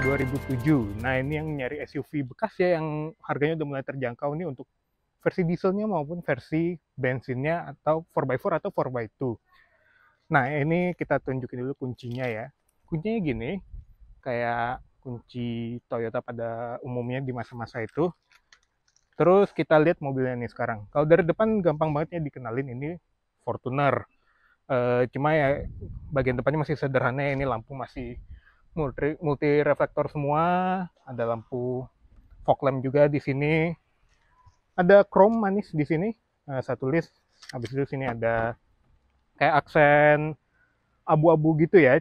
2007. Nah, ini yang nyari SUV bekas ya, yang harganya udah mulai terjangkau nih untuk versi dieselnya maupun versi bensinnya, atau 4x4 atau 4x2. Nah, ini kita tunjukin dulu kuncinya ya. Kuncinya gini, kayak kunci Toyota pada umumnya di masa-masa itu. Terus kita lihat mobilnya nih sekarang. Kalau dari depan gampang banget ya dikenalin, ini Fortuner. Cuma ya bagian depannya masih sederhana ya, ini lampu masih multi reflektor semua, ada lampu fog lamp juga di sini. Ada chrome manis di sini, satu list. Habis itu sini ada kayak aksen abu-abu gitu ya.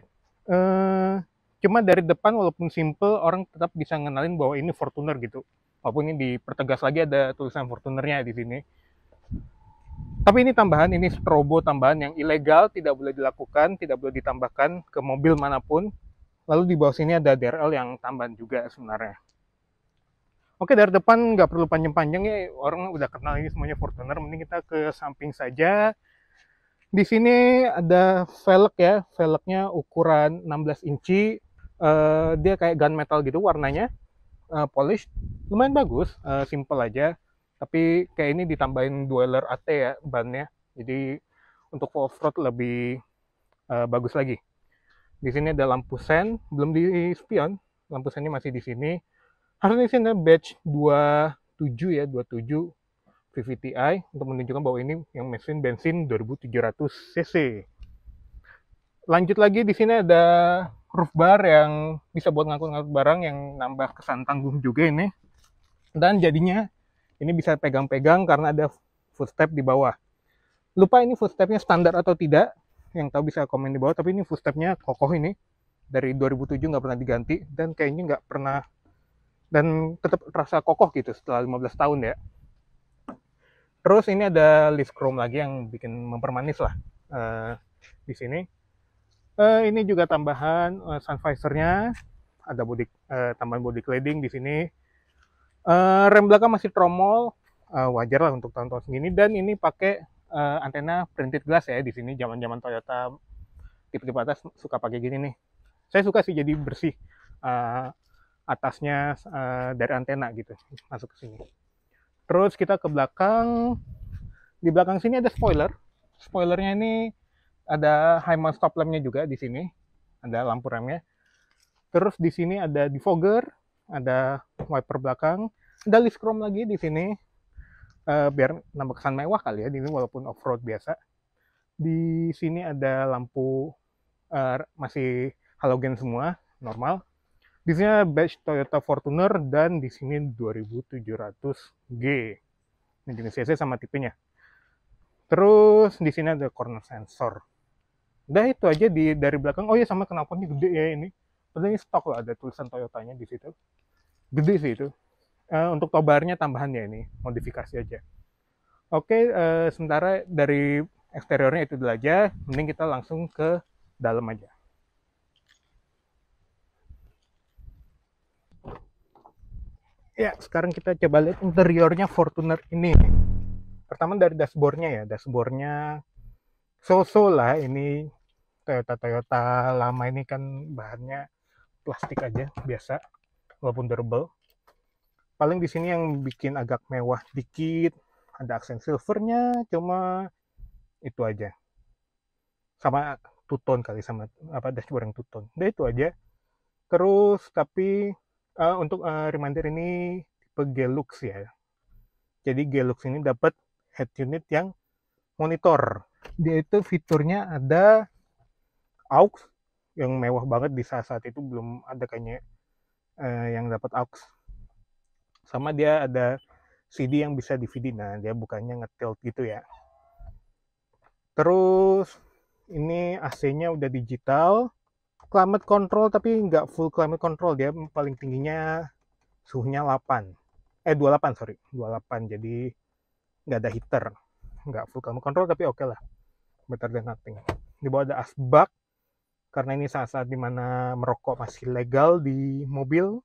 Cuma dari depan walaupun simple, orang tetap bisa ngenalin bahwa ini Fortuner gitu. Walaupun ini dipertegas lagi ada tulisan Fortunernya di sini. Tapi ini tambahan, ini strobo tambahan yang ilegal, tidak boleh dilakukan, tidak boleh ditambahkan ke mobil manapun. Lalu di bawah sini ada DRL yang tambahan juga sebenarnya. Oke, dari depan nggak perlu panjang-panjang ya, orang udah kenal ini semuanya Fortuner. Mending kita ke samping saja. Di sini ada velg ya, velgnya ukuran 16 inci. Dia kayak gunmetal gitu warnanya, polish, lumayan bagus, simple aja. Tapi kayak ini ditambahin dweller AT ya bannya, jadi untuk off-road lebih bagus lagi. Di sini ada lampu sen, belum di spion, lampu sennya masih di sini. Harusnya di sini ada badge 27 ya, 27 VVTi untuk menunjukkan bahwa ini yang mesin bensin 2700 cc. Lanjut lagi, di sini ada roof bar yang bisa buat ngangkut-ngangkut barang, yang nambah kesan tanggung juga ini. Dan jadinya ini bisa pegang-pegang karena ada footstep di bawah. Lupa ini footstepnya standar atau tidak, yang tahu bisa komen di bawah. Tapi ini footstepnya kokoh ini, dari 2007 nggak pernah diganti, dan kayaknya nggak pernah, dan tetap terasa kokoh gitu setelah 15 tahun ya. Terus ini ada list chrome lagi yang bikin mempermanis lah di sini. Ini juga tambahan sun visor-nya, ada tambahan body cladding di sini. Rem belakang masih tromol, wajar lah untuk tahun-tahun segini. Dan ini pakai antena printed glass ya di sini. Zaman-zaman Toyota tipe-tipe atas suka pakai gini nih. Saya suka sih, jadi bersih atasnya dari antena gitu masuk ke sini. Terus kita ke belakang. Di belakang sini ada spoiler. Spoilernya ini ada high mount stop lamp-nya juga di sini. Ada lampu remnya. Terus di sini ada defogger, ada wiper belakang, ada list chrome lagi di sini. Biar nambah kesan mewah kali ya, ini walaupun off-road biasa. Di sini ada lampu masih halogen semua, normal. Di sini ada badge Toyota Fortuner, dan di sini 2700G. Ini jenis cc sama tipenya. Terus di sini ada corner sensor. Udah itu aja dari belakang. Oh ya, sama knalpotnya gede ya ini. Padahal ini stok loh, ada tulisan Toyotanya di situ. Gede sih itu. Untuk tobarnya tambahan ya, ini modifikasi aja. Oke, sementara dari eksteriornya itu dulu aja. Mending kita langsung ke dalam aja. Ya, sekarang kita coba lihat interiornya Fortuner ini. Pertama dari dashboardnya ya. Dashboardnya so-so lah, ini Toyota lama ini kan bahannya plastik aja biasa, walaupun durable. Paling di sini yang bikin agak mewah dikit, ada aksen silvernya, cuma itu aja. Sama two-tone kali, sama dashboard yang two-tone. Udah itu aja. Terus tapi untuk reminder ini tipe Gelux ya. Jadi Gelux ini dapat head unit yang monitor. Dia itu fiturnya ada aux yang mewah banget, di saat itu belum ada kayaknya yang dapat aux. Sama dia ada CD yang bisa DVD, nah dia bukannya ngetilt gitu ya. Terus ini AC-nya udah digital, climate control tapi nggak full climate control, dia paling tingginya suhunya 28 sorry, 28, jadi nggak ada heater, nggak full climate control tapi oke lah, better than nothing. Di bawah ada asbak, karena ini saat-saat dimana merokok masih legal di mobil.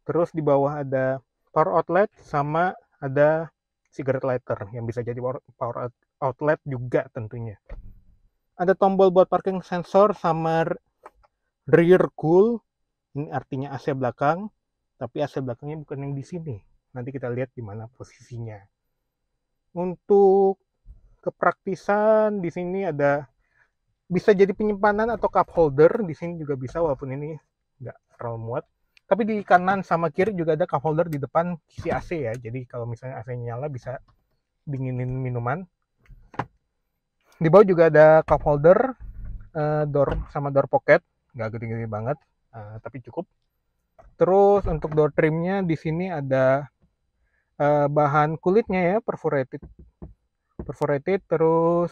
Terus di bawah ada power outlet, sama ada cigarette lighter yang bisa jadi power outlet juga tentunya. Ada tombol buat parking sensor sama rear cool. Ini artinya AC belakang, tapi AC belakangnya bukan yang di sini. Nanti kita lihat di mana posisinya. Untuk kepraktisan di sini ada bisa jadi penyimpanan atau cup holder. Di sini juga bisa, walaupun ini nggak terlalu muat. Tapi di kanan sama kiri juga ada cup holder di depan kisi AC ya. Jadi kalau misalnya AC nyala bisa dinginin minuman. Di bawah juga ada cup holder, door sama door pocket, nggak gede-gede banget, tapi cukup. Terus untuk door trimnya di sini ada bahan kulitnya ya, perforated, terus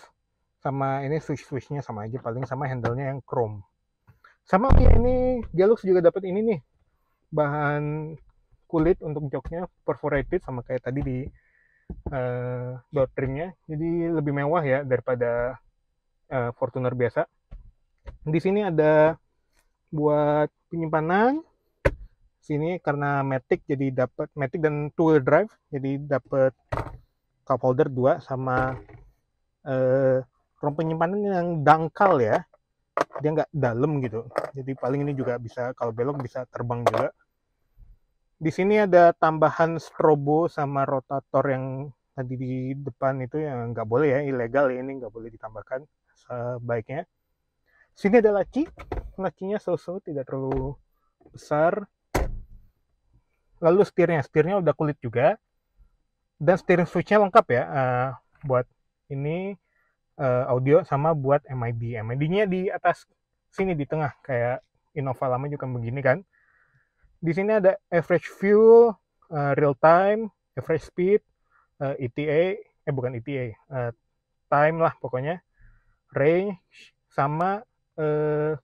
sama ini switch-switchnya sama aja, paling sama handle-nya yang chrome. Sama ya, ini Gelux juga dapat ini nih, bahan kulit untuk joknya perforated sama kayak tadi di door trimnya, jadi lebih mewah ya daripada Fortuner biasa. Di sini ada buat penyimpanan. Sini karena Matic jadi dapat Matic dan two wheel drive, jadi dapat cup holder 2 sama ruang penyimpanan yang dangkal ya. Dia nggak dalam gitu. Jadi paling ini juga bisa kalau belok bisa terbang juga. Di sini ada tambahan strobo sama rotator yang tadi di depan itu yang nggak boleh ya, ilegal ya, ini nggak boleh ditambahkan sebaiknya. Sini ada lacinya so-so, tidak terlalu besar. Lalu setirnya udah kulit juga, dan steering switchnya lengkap ya, buat ini audio sama buat MID. MID-nya di atas sini di tengah, kayak Innova lama juga begini kan. Di sini ada average fuel, real time, average speed, ETA, bukan ETA, time lah pokoknya, range, sama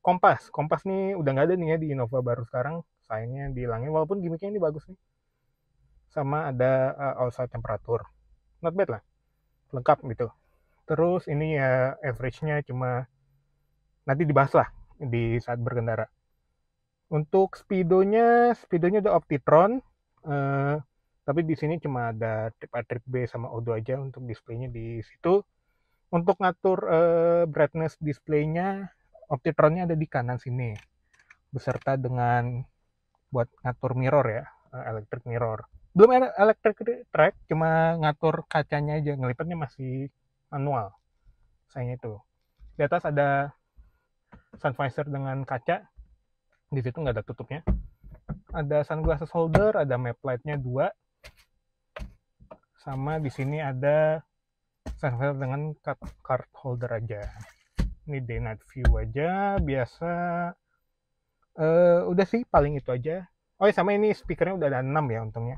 kompas. Kompas nih udah nggak ada nih ya di Innova baru sekarang, sayangnya dihilangin, walaupun gimmicknya ini bagus nih. Sama ada outside temperatur, not bad lah, lengkap gitu. Terus ini ya average-nya cuma nanti dibahas lah di saat berkendara. Untuk speedonya udah Optitron, tapi di sini cuma ada trip A, trip B sama O2 aja untuk displaynya di situ. Untuk ngatur brightness displaynya, Optitronnya ada di kanan sini, beserta dengan buat ngatur mirror ya, electric mirror. Belum ada electric track, cuma ngatur kacanya aja, ngelipatnya masih manual. Sayangnya itu. Di atas ada sun visor dengan kaca, di situ nggak ada tutupnya. Ada sunglasses holder, ada map light-nya 2, sama di sini ada sun visor dengan card holder aja. Ini day night view aja biasa. Udah sih paling itu aja. Oh ya, sama ini speakernya udah ada 6 ya untungnya.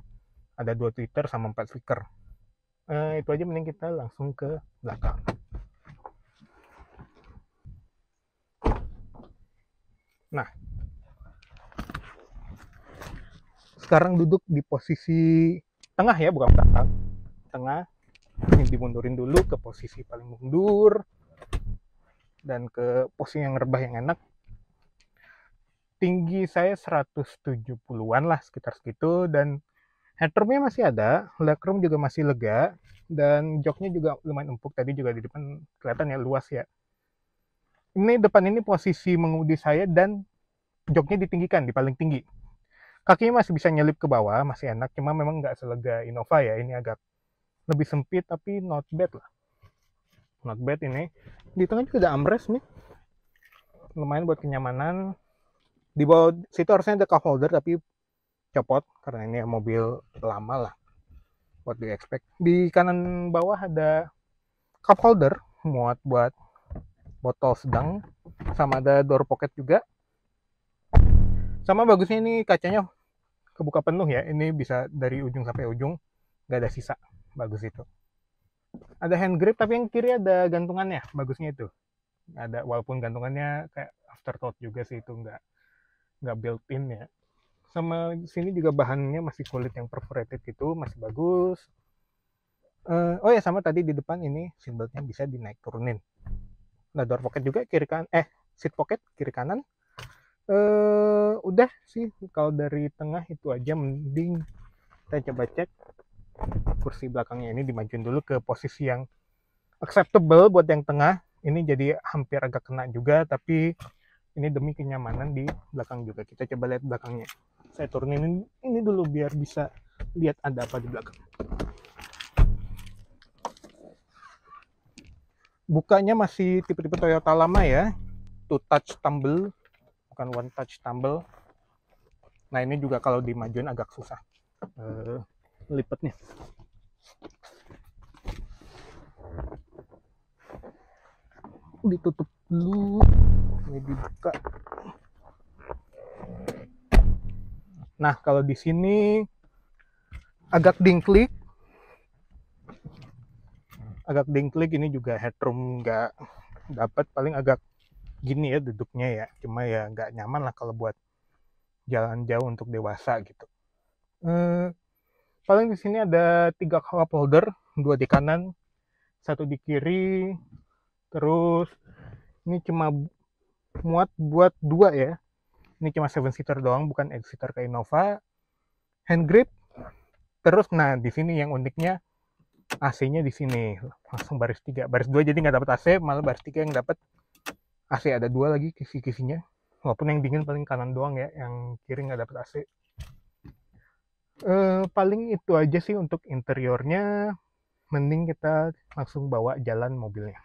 Ada 2 tweeter sama 4 speaker. Itu aja, mending kita langsung ke belakang. Nah, sekarang duduk di posisi tengah ya, bukan belakang. Tengah. Ini dimundurin dulu ke posisi paling mundur. Dan ke posisi yang rebah yang enak. Tinggi saya 170-an lah, sekitar segitu. Dan headroomnya masih ada, legroom juga masih lega, dan joknya juga lumayan empuk. Tadi juga di depan kelihatan ya, luas ya. Ini depan ini posisi mengemudi saya, dan joknya ditinggikan, di paling tinggi. Kakinya masih bisa nyelip ke bawah, masih enak, cuma memang nggak selega Innova ya, ini agak lebih sempit, tapi not bad lah. Not bad ini. Di tengah juga ada armrest nih, lumayan buat kenyamanan. Di bawah situ harusnya ada cup holder, tapi copot karena ini mobil lama lah, what do you expect. Di kanan bawah ada cup holder muat buat botol sedang, sama ada door pocket juga. Sama bagusnya ini kacanya kebuka penuh ya, ini bisa dari ujung sampai ujung, nggak ada sisa, bagus itu. Ada hand grip, tapi yang kiri ada gantungannya, bagusnya itu. Ada, walaupun gantungannya kayak afterthought juga sih, itu nggak built in ya. Sama sini juga bahannya masih kulit yang perforated gitu, masih bagus. Oh ya, sama tadi di depan ini seat beltnya bisa dinaik turunin. Nah, door pocket juga kiri kanan, seat pocket kiri kanan. Udah sih kalau dari tengah itu aja. Mending kita coba cek kursi belakangnya ini, dimajuin dulu ke posisi yang acceptable buat yang tengah. Ini jadi hampir agak kena juga, tapi Ini demi kenyamanan di belakang juga. Kita coba lihat belakangnya. Saya turunin ini dulu biar bisa lihat ada apa di belakang. Bukanya masih tipe-tipe Toyota lama ya, two touch tumble, bukan one touch tumble. Nah ini juga kalau dimajuin agak susah lipetnya. Ditutup dulu, ini dibuka. Nah kalau di sini agak dingklik, ini juga headroom nggak dapat, paling agak gini ya duduknya ya, cuma ya nggak nyaman lah kalau buat jalan jauh untuk dewasa gitu. Paling di sini ada 3 cup holder, 2 di kanan, 1 di kiri, terus ini cuma muat buat 2 ya, ini cuma 7-seater doang, bukan 8-seater kayak Innova. Hand grip, terus nah di sini yang uniknya AC-nya di sini langsung baris 3, baris 2 jadi nggak dapat AC, malah baris 3 yang dapat AC. Ada 2 lagi kisi-kisinya, walaupun yang dingin paling kanan doang ya, yang kiri nggak dapat AC. Paling itu aja sih untuk interiornya. Mending kita langsung bawa jalan mobilnya.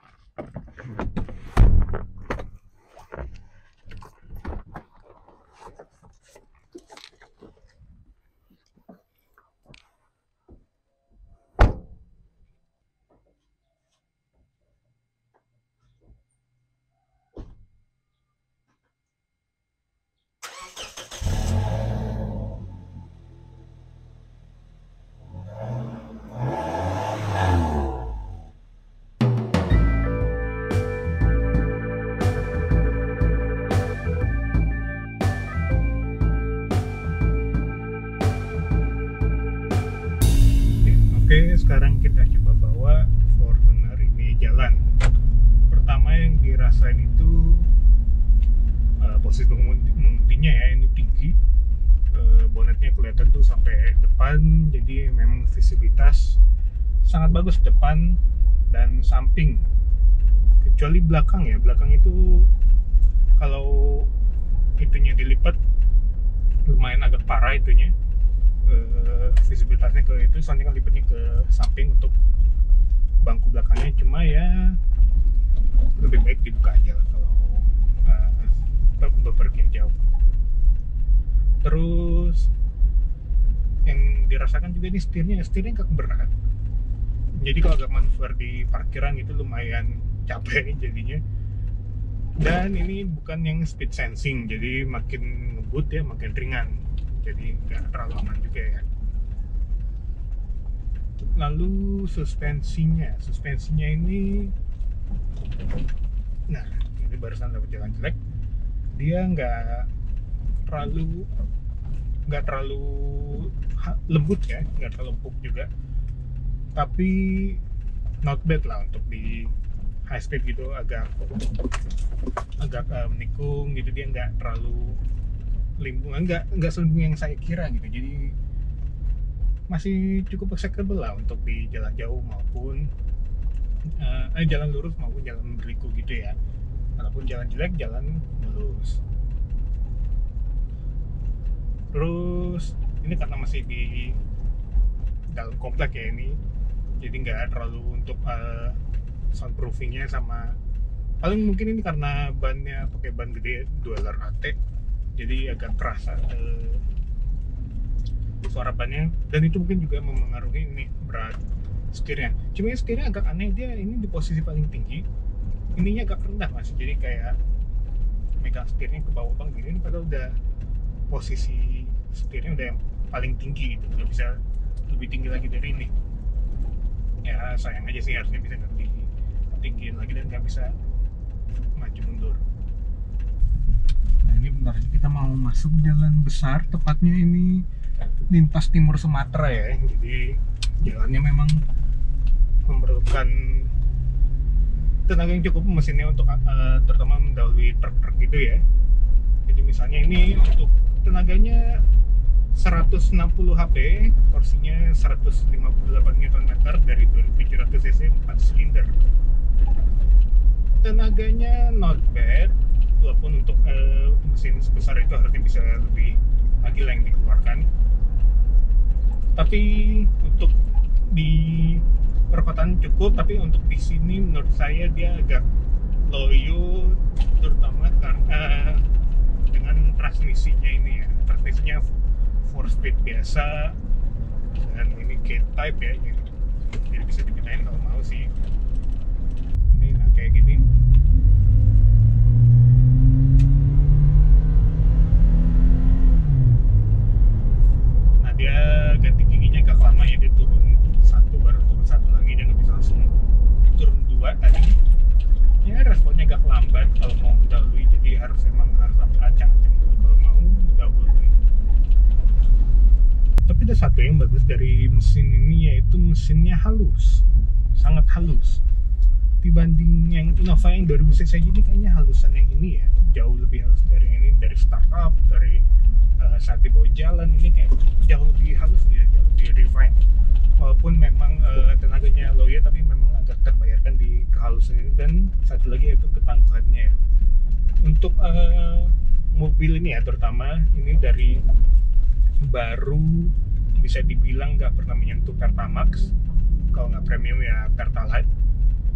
Oke, sekarang kita coba bawa Fortuner ini jalan. Pertama yang dirasain itu posisi mengemudinya ya, ini tinggi, bonetnya kelihatan tuh sampai depan, jadi memang visibilitas sangat bagus depan dan samping. Kecuali belakang ya, belakang itu kalau itunya dilipat lumayan agak parah itunya. Visibilitasnya ke itu, soalnya kan lipatnya ke samping untuk bangku belakangnya, cuma ya lebih baik dibuka aja lah kalau bepergian jauh. Terus yang dirasakan juga ini setirnya agak berat, jadi kalau agak manuver di parkiran itu lumayan capek jadinya. Dan ini bukan yang speed sensing, jadi makin ngebut ya makin ringan, jadi nggak terlalu aman juga ya. Lalu suspensinya ini, nah ini barusan dapat jalan jelek, dia nggak terlalu lembut ya, nggak terlalu empuk juga, tapi not bad lah untuk di high speed gitu, agak menikung gitu, dia nggak terlalu limbung, nggak selimbung yang saya kira gitu, jadi masih cukup acceptable lah untuk di jalan jauh maupun jalan lurus maupun jalan berliku gitu ya. Walaupun jalan jelek, jalan mulus. Terus ini karena masih di dalam komplek ya ini, jadi nggak terlalu untuk soundproofingnya, sama paling mungkin ini karena bannya pakai ban gede 2 AT, jadi agak kerasa suara bannya, dan itu mungkin juga memengaruhi ini berat setirnya. Cuma setirnya agak aneh, dia ini di posisi paling tinggi, ininya agak rendah mas, jadi kayak megang setirnya ke bawah bang gini, padahal udah posisi setirnya udah yang paling tinggi gitu, nggak bisa lebih tinggi lagi dari ini. Ya sayang aja sih, harusnya bisa lebih tinggiin lagi dan nggak bisa maju mundur. Nah ini bentar, kita mau masuk jalan besar, tepatnya ini lintas timur Sumatera ya, jadi jalannya memang memerlukan tenaga yang cukup mesinnya untuk terutama mendahului truk-truk gitu ya. Jadi misalnya ini untuk tenaganya 160 HP, torsinya 158 Nm dari 2700 cc 4 silinder. Tenaganya not bad walaupun untuk mesin sebesar itu harusnya bisa lebih lagi yang dikeluarkan. Tapi untuk di perkotaan cukup, tapi untuk di sini menurut saya dia agak loyo, terutama karena dengan transmisinya ini ya, transmisinya 4 speed biasa dan ini K-type ya, jadi bisa dipindahin kalau mau sih. Ini nah kayak gini. Nah dia ganti giginya agak lama ya, dia turun satu baru turun satu lagi, dia nggak bisa langsung turun dua tadi. Ya responnya agak lambat kalau mau mendahului, jadi emang harus ancang-ancang dulu kalau mau mendahului. Tapi ada satu yang bagus dari mesin ini, yaitu mesinnya halus, sangat halus dibanding yang Innova yang 2000 cc ini. Kayaknya halusan yang ini ya jauh lebih halus dari yang ini, dari startup, dari saat dibawa jalan ini kayak jauh lebih halus, dia jauh lebih refined. Walaupun memang tenaganya low ya, tapi memang agak terbayarkan di kehalusan ini. Dan satu lagi yaitu ketangguhannya. Untuk mobil ini ya, terutama ini dari baru bisa dibilang nggak pernah menyentuh Pertamax, kalau nggak premium ya Pertalite.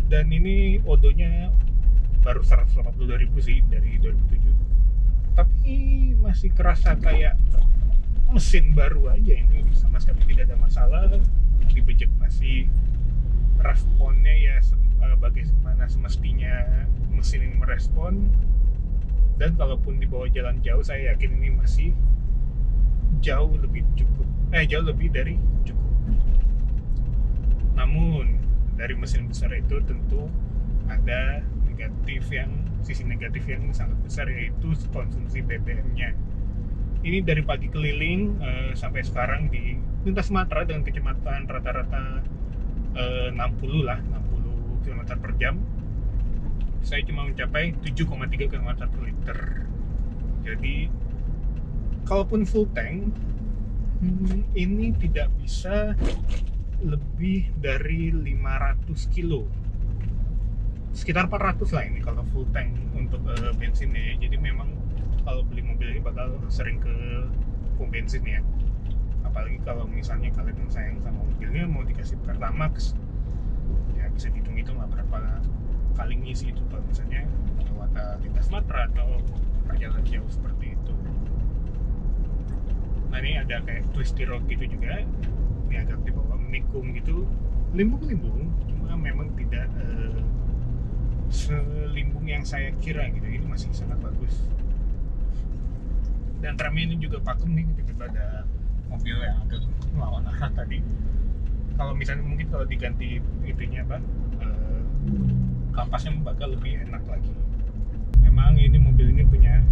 Dan ini odonya baru 182.000 sih dari 2007, tapi masih kerasa kayak mesin baru aja. Ini sama sekali tidak ada masalah, dibejek masih responnya ya bagaimana semestinya mesin ini merespon. Dan kalaupun dibawa jalan jauh, saya yakin ini masih jauh lebih dari cukup. Namun dari mesin besar itu tentu ada sisi negatif yang sangat besar, yaitu konsumsi BBM-nya. Ini dari pagi keliling sampai sekarang di lintas Sumatera dengan kecepatan rata-rata 60 km per jam, saya cuma mencapai 7,3 km per liter. Jadi kalaupun full tank, ini tidak bisa lebih dari 500 kilo, sekitar 400 lah ini kalau full tank untuk bensinnya ya. Jadi memang kalau beli mobil ini bakal sering ke pom bensin ya, apalagi kalau misalnya kalian sayang sama mobilnya, mau dikasih Pertamax ya bisa dihitung-hitung lah berapa kali ngisi itu kalau misalnya lewat lintas Sumatera atau perjalanan jauh seperti itu. Nah ini ada kayak twisty road gitu juga, ini agak di bawah menikung gitu, limbung-limbung, cuma memang tidak selimbung yang saya kira gitu. Ini masih sangat bagus. Dan remnya ini juga pakem nih, tiba-tiba ada mobil yang agak melawan arah tadi. Kalau misalnya mungkin kalau diganti itunya kampasnya bakal lebih enak lagi. Memang ini mobil ini punya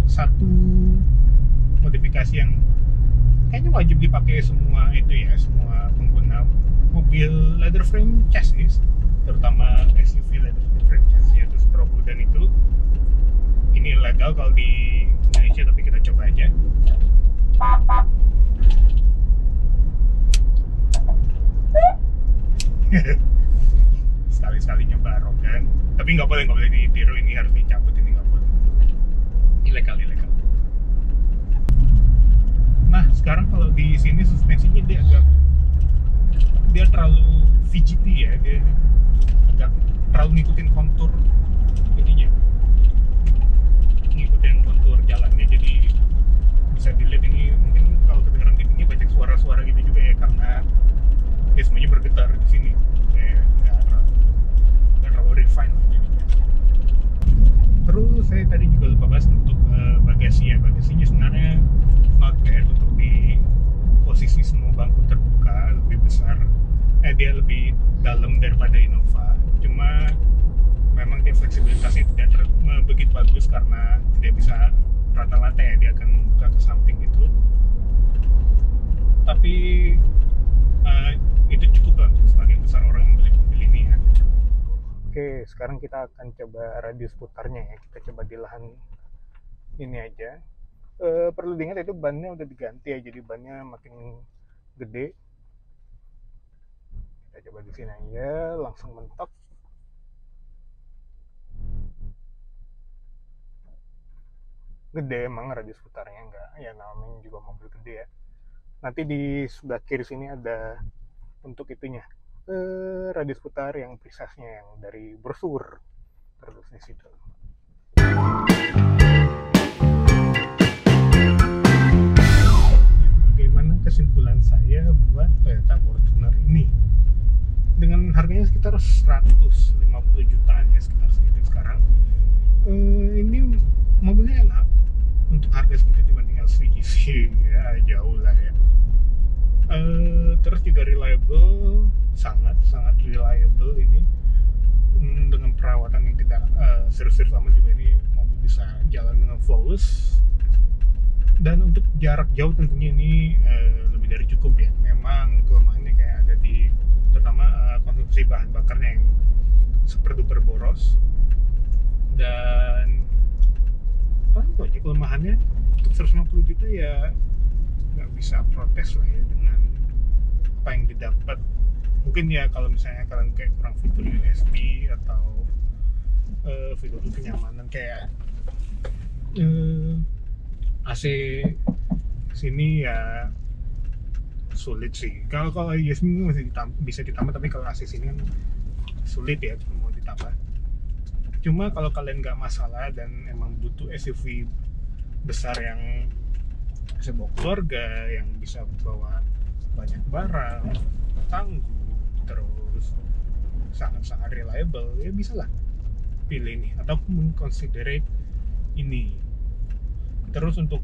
satu modifikasi yang kayaknya wajib dipakai semua semua pengguna mobil leather frame chassis, terutama SUV leather frame chassis yaitu Strobo. Dan itu ini ilegal kalau di Indonesia, tapi kita coba aja. Sekali-sekali nyoba arogan, tapi nggak boleh ditiru, ini harus dicabut, ini nggak boleh, ilegal. Nah sekarang kalau di sini suspensinya dia terlalu fidgety ya, dia agak terlalu ngikutin kontur ininya, ngikutin kontur jalannya. Jadi bisa dilihat ini mungkin kalau kedengaran ini banyak suara-suara gitu juga ya, karena ya semuanya bergetar di sini, kayak nggak terlalu refined jadinya. Terus saya tadi juga lupa bahas untuk bagasi ya. Bagasinya sebenarnya not bad untuk di posisi semua bangku terbuka, lebih besar, dia lebih dalam daripada Innova. Cuma memang dia fleksibilitasnya tidak begitu bagus karena tidak bisa rata-rata ya, dia akan buka ke samping gitu. Tapi itu cukup lah untuk sebagian besar orang yang beli mobil ini ya. Oke, sekarang kita akan coba radius putarnya ya. Kita coba di lahan ini aja. Perlu diingat itu bannya udah diganti ya, jadi bannya makin gede. Kita coba di sini aja, langsung mentok. gede emang radius putarnya, enggak ya namanya juga mobil gede ya. Nanti di sebelah kiri sini ada untuk itunya, radius putar yang precisenya yang dari brosur terus di situ. Bagaimana kesimpulan saya buat Toyota Fortuner ini? Dengan harganya sekitar 150 jutaan ya, sekitar segitu sekarang. Ini mobilnya enak untuk harga segitu dibanding LCGC ya, jauh lah ya. Terus juga reliable, sangat reliable ini, dengan perawatan yang tidak serius-serius amat juga. Ini mobil bisa jalan dengan flawless, dan untuk jarak jauh tentunya ini lebih dari cukup ya. Memang kelemahannya kayak ada di terutama konsumsi bahan bakarnya yang super duper boros, dan paling itu aja kelemahannya. Untuk 150 juta ya nggak bisa protes lah ya dengan apa yang didapat. Mungkin ya kalau misalnya kalian kayak kurang fitur USB atau fitur kenyamanan kayak AC sini ya sulit sih. Kalau USB masih bisa ditambah, tapi kalau AC sini kan sulit ya mau ditambah. Cuma kalau kalian nggak masalah dan emang butuh SUV besar yang bisa bawa keluarga, yang bisa bawa banyak barang, tangguh, terus sangat reliable, ya bisa lah pilih ini atau consider ini. Terus untuk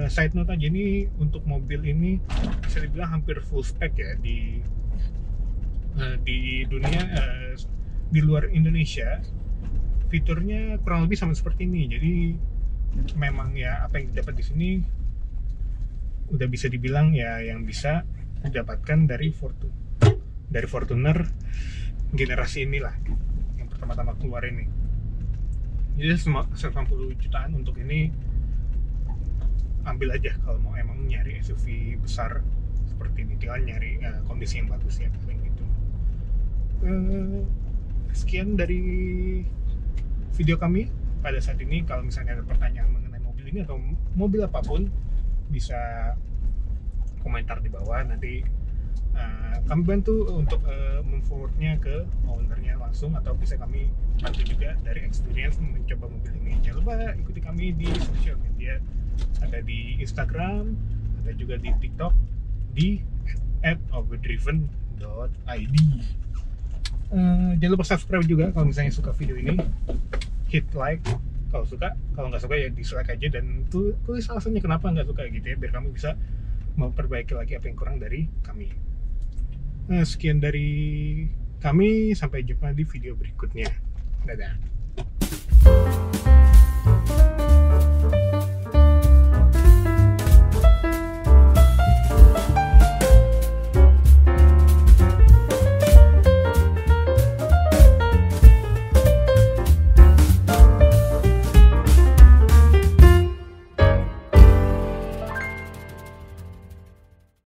side note aja, ini untuk mobil ini bisa dibilang hampir full spec ya di dunia, di luar Indonesia fiturnya kurang lebih sama seperti ini. Jadi memang ya apa yang didapat di sini udah bisa dibilang ya yang bisa didapatkan dari Fortuner generasi inilah yang pertama-tama keluar ini. Jadi 180 jutaan untuk ini ambil aja kalau mau emang nyari SUV besar seperti ini, tinggal nyari kondisi yang bagus ya paling gitu. Sekian dari video kami pada saat ini. Kalau misalnya ada pertanyaan mengenai mobil ini atau mobil apapun, bisa komentar di bawah. Nanti kami bantu untuk memforwardnya ke ownernya langsung, atau bisa kami bantu juga dari experience mencoba mobil ini. Jangan lupa ikuti kami di sosial media, ada di Instagram, ada juga di TikTok di @overdriven.id. Jangan lupa subscribe juga kalau misalnya suka video ini, hit like kalau suka, kalau nggak suka ya dislike aja, dan tulis alasannya kenapa nggak suka gitu ya, biar kami bisa memperbaiki lagi apa yang kurang dari kami. Sekian dari kami, sampai jumpa di video berikutnya. Dadah.